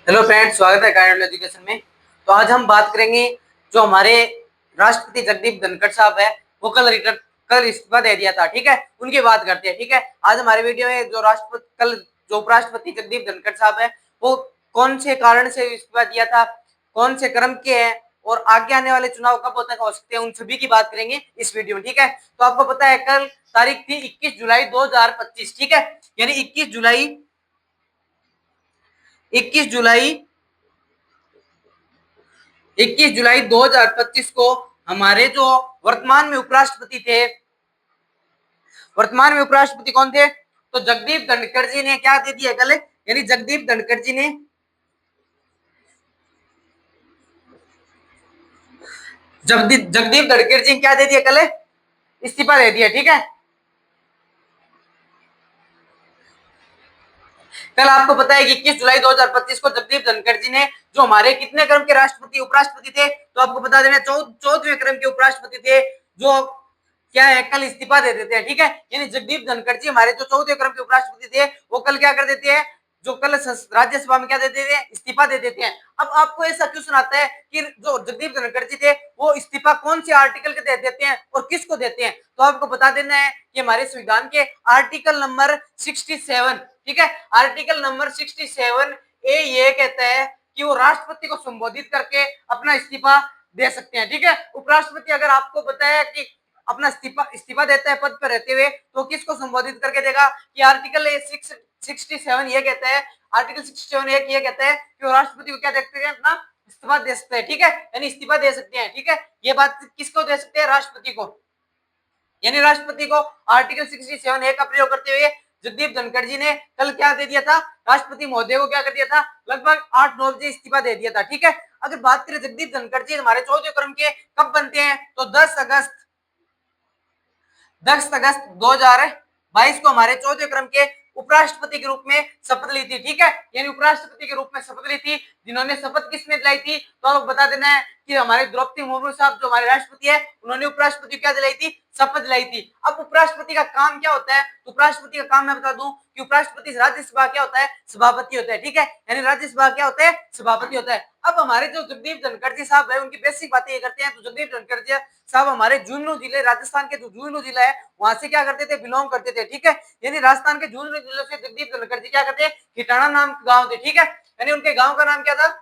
Hello friends, स्वागत है kind education में। तो आज हम बात करेंगे जो हमारे राष्ट्रपति जगदीप धनखड़ साहब है, वो कल इस्तीफा दे दिया था। ठीक है, उनकी बात करते हैं। ठीक है, आज हमारे वीडियो में जो राष्ट्रपति कल जो उपराष्ट्रपति जगदीप धनखड़ साहब है, वो कौन से कारण से इस्तीफा दिया था, कौन से क्रम के हैं और आगे आने वाले चुनाव कब तक हो सकते हैं, उन सभी की बात करेंगे इस वीडियो में। ठीक है, तो आपको पता है कल तारीख थी 21 जुलाई 2025। ठीक है, यानी 21 जुलाई 21 जुलाई 2025 को हमारे जो वर्तमान में उपराष्ट्रपति थे, वर्तमान में उपराष्ट्रपति कौन थे? तो जगदीप धनखड़ जी ने क्या दे दिया कल, यानी जगदीप धनखड़ जी ने जगदीप धनखड़ जी क्या दे दिया कल? इस्तीफा दे दिया। ठीक है, कल आपको पता है कि 21 जुलाई 2025 को जगदीप धनखड़ जी ने जो हमारे कितने क्रम के राष्ट्रपति उपराष्ट्रपति थे, तो आपको बता देना 14वें क्रम के उपराष्ट्रपति थे, जो क्या है कल इस्तीफा दे देते हैं। ठीक है, यानी जगदीप धनखड़ जी हमारे जो 14वें क्रम के उपराष्ट्रपति थे, वो कल क्या कर देते हैं, जो कल राज्यसभा में क्या दे देते हैं, इस्तीफा दे देते हैं। अब आपको ऐसा क्यों सुनाता है कि जो जगदीप धनखड़ जी थे वो इस्तीफा कौन से आर्टिकल के तहत देते हैं और किसको देते हैं? तो आपको बता देना है कि हमारे संविधान के आर्टिकल नंबर 67, ठीक है, आर्टिकल नंबर 67 ए ये कहता है कि वो राष्ट्रपति को संबोधित करके अपना इस्तीफा दे सकते हैं। ठीक है, उपराष्ट्रपति अगर आपको बताया कि अपना इस्तीफा देता है पद पर रहते हुए, तो किसको संबोधित करके देगा? कि आर्टिकल 67 ये कहता है, आर्टिकल 67 ये कहता है कि वो राष्ट्रपति को क्या देखते हैं, अपना इस्तीफा दे सकते हैं। ठीक है, यानी इस्तीफा दे सकते हैं। ठीक है, ये बात किसको दे सकते हैं? राष्ट्रपति को। यानी राष्ट्रपति को आर्टिकल 67 ए का प्रयोग करते हुए जगदीप धनखड़ जी ने कल क्या दे दिया था? राष्ट्रपति महोदय को क्या कर दिया था? लगभग 8-9 बजे इस्तीफा दे दिया था। ठीक है, अगर बात करें जगदीप धनखड़ जी हमारे 14वें क्रम के कब बनते हैं, तो 10 अगस्त 2022 को हमारे 14वें क्रम के उपराष्ट्रपति के रूप में शपथ ली थी। ठीक है, यानी उपराष्ट्रपति के रूप में शपथ ली थी। जिन्होंने शपथ किसने दिलाई थी? तो आपको बता देना है कि हमारे द्रौपदी मुर्मू साहब जो हमारे राष्ट्रपति है, उन्होंने उपराष्ट्रपति क्या दिलाई थी? शपथ दिलाई थी। अब उपराष्ट्रपति का काम क्या होता है? तो उपराष्ट्रपति का काम मैं बता दूं कि उपराष्ट्रपति राज्यसभा क्या होता है? सभापति होता है। ठीक है, यानी राज्यसभा क्या होता है? सभापति होता है। अब हमारे जो जगदीप धनखड़ जी साहब है, उनकी बेसिक बातें ये करते हैं। तो जगदीप धनखड़ जी साहब हमारे झुंझुनू जिले, राजस्थान के जो झुंझुनू जिला है, वहां से क्या करते थे? बिलोंग करते थे। ठीक है, यानी राजस्थान के झुंझुनू जिले से जगदीप धनखड़ जी क्या करते हैं? खिटाणा नाम गांव थे। ठीक है, यानी उनके गांव का नाम क्या था?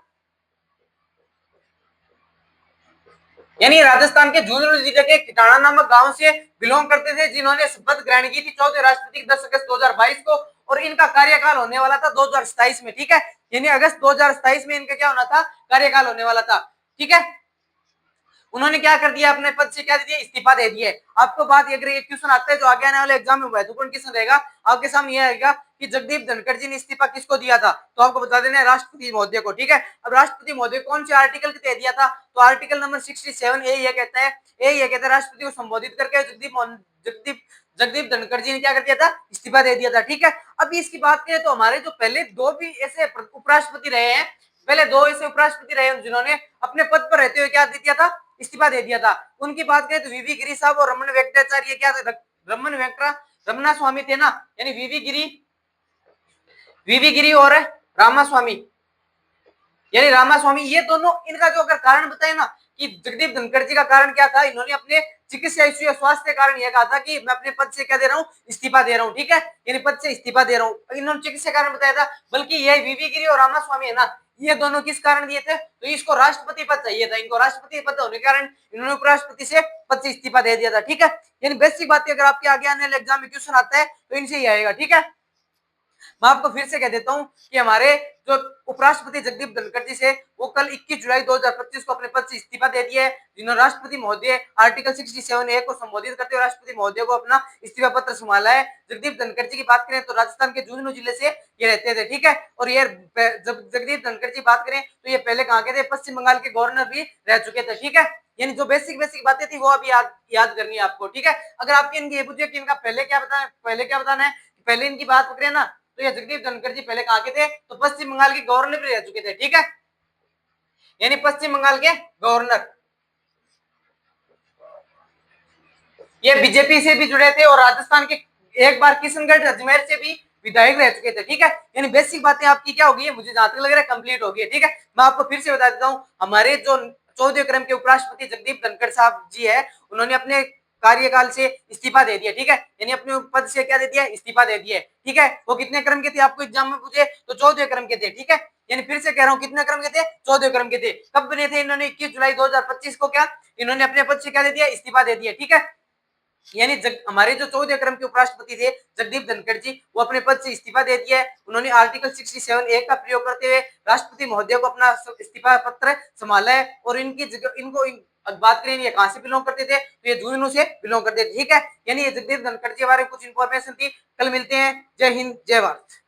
यानी राजस्थान के झुंझुनू जिले के खिटाणा नामक गांव से बिलोंग करते थे, जिन्होंने शपथ ग्रहण की थी 14 राष्ट्रपति 10 अगस्त 2022 को, और इनका कार्यकाल होने वाला था 2027 में। ठीक है, यानी अगस्त 2027 में इनका क्या होना था? कार्यकाल होने वाला था। ठीक है, उन्होंने क्या कर दिया? अपने पद से क्या दे दिया? इस्तीफा दे दिया। आपको बात ये क्वेश्चन आता है जो आगे आने वाले एग्जाम में महत्वपूर्ण क्वेश्चन रहेगा, आपके सामने यह आएगा कि जगदीप धनखड़ जी ने इस्तीफा किसको दिया था? तो आपको बता देना है राष्ट्रपति महोदय को। ठीक है, अब राष्ट्रपति महोदय कौन से आर्टिकल के तहत दिया था? तो आर्टिकल नंबर 67 ए ये कहता है राष्ट्रपति को संबोधित करके जगदीप जगदीप धनखड़ जी ने क्या कर दिया था? इस्तीफा दे दिया था। ठीक है, अब इसकी बात करें तो हमारे जो पहले दो भी ऐसे उपराष्ट्रपति रहे हैं, पहले दो ऐसे उपराष्ट्रपति रहे जिन्होंने अपने पद पर रहते हुए क्या दे दिया था? इस्तीफा दे दिया था। उनकी बात करें तो वीवी गिरी साहब और रमन वेंकटाचार्य, क्या रमन वेंकटा रमना स्वामी थे ना, यानी वीवी गिरी और रामा स्वामी, यानी रामा स्वामी, ये दोनों, इनका जो अगर कारण बताए ना कि जगदीप धनखड़ जी का कारण क्या था, इन्होंने अपने चिकित्सा इश्यू या स्वास्थ्य कारण यह कहा था कि मैं अपने पद से क्या दे रहा हूँ? इस्तीफा दे रहा हूँ। ठीक है, यानी पद से इस्तीफा दे रहा हूँ, इन्होंने चिकित्सा कारण बताया था। बल्कि यह वीवी गिरी और रामा स्वामी है ना, ये दोनों किस कारण दिए थे? तो इसको राष्ट्रपति पद चाहिए था, इनको राष्ट्रपति पद होने के कारण इन्होंने उपराष्ट्रपति से पद से इस्तीफा दे दिया था। ठीक है, यानी बेसिक बात अगर आपके आगे आने वाले एग्जाम में क्वेश्चन आता है तो इनसे ही आएगा। ठीक है, मैं आपको फिर से कह देता हूं कि हमारे जो उपराष्ट्रपति जगदीप धनखड़ जी से वो कल 21 जुलाई 2025 को अपने पद से इस्तीफा दे दिया है, जिन्होंने राष्ट्रपति महोदय आर्टिकल 67 ए को संबोधित करते हुए राष्ट्रपति महोदय को अपना इस्तीफा पत्र संभाला है। जगदीप धनखड़ जी की बात करें तो राजस्थान के झुंझुनू जिले से ये रहते थे। ठीक है, और ये जब जगदीप धनखड़ जी बात करें तो ये पहले कहाँ के थे? पश्चिम बंगाल के गवर्नर भी रह चुके थे। ठीक है, यानी जो बेसिक बेसिक बातें थी वो अभी याद करनी है आपको। ठीक है, अगर आपके इनकी ये पूछे कि इनका पहले क्या बताना है, पहले इनकी बात करें ना, तो ये जगदीप धनखड़ जी पहले कहाँ के थे? तो पश्चिम बंगाल के गवर्नर भी रह चुके थे। ठीक है, यानी पश्चिम बंगाल के गवर्नर, ये बीजेपी से भी जुड़े थे और राजस्थान के एक बार किशनगढ़ अजमेर से भी विधायक रह चुके थे, ठीक है। यानी बेसिक बातें आपकी क्या होगी, मुझे जहां तक लग रहा है कंप्लीट हो गई है, ठीक है। मैं आपको फिर से बता देता हूँ, हमारे जो 14वें क्रम के उपराष्ट्रपति जगदीप धनखड़ साहब जी है, उन्होंने अपने कार्यकाल से इस्तीफा दे दिया, ठीक है। यानी अपने पद से क्या दे दिया, इस्तीफा दे दिया, ठीक है। वो कितने क्रम के थे आपको एग्जाम में पूछे तो 14वें क्रम के थे, ठीक है। यानी फिर से कह रहा हूँ कितने क्रम के थे, 14वें क्रम के थे। कब बने थे इन्होंने, 21 जुलाई 2025 को क्या इन्होंने अपने पद से क्या दे दिया, इस्तीफा दे दिया, ठीक है। यानी हमारे जो 14वें क्रम के उपराष्ट्रपति थे जगदीप धनखड़ जी, वो अपने पद से इस्तीफा दे दिया है। उन्होंने आर्टिकल 67 ए का प्रयोग करते हुए राष्ट्रपति महोदय को अपना इस्तीफा पत्र संभाला है। और इनकी जगह इनको बात करें ये कहां से बिलोंग करते थे, तो ये झुंझुनू से बिलोंग करते थे, ठीक है। यानी ये जगदीप धनखड़ जी के बारे में कुछ इंफॉर्मेशन थी। कल मिलते हैं। जय हिंद, जय भारत।